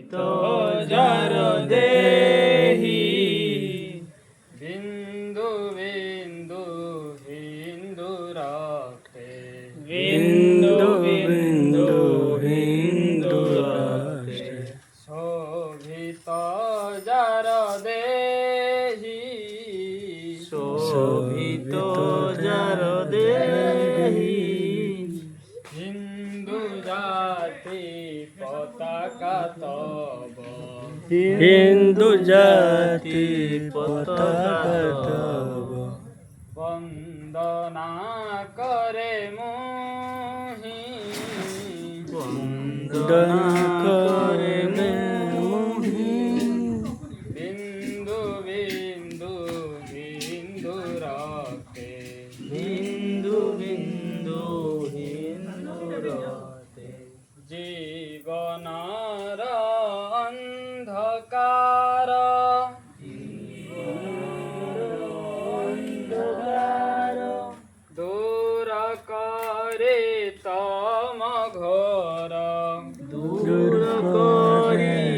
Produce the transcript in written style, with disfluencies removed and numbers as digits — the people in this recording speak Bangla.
তো যার দেহি বিন্দু বিন্দু হিন্দু রাখে বিন্দু বিন্দু হিন্দু রাষ্ট্রে শোভিত যার দেহি শোভিত যার দেহি হিন্দু জাতি পতাকা তব হিন্দু জাতি পতাকা তব বন্দনা করে মোহি বন্দনা করে মোহি বিন্দু বিন্দু হিন্দু রাখে বিন্দু বিন্দু হিন্দু রাতে জীবনার অন্ধকার দূর করে তম ঘোর দূর করে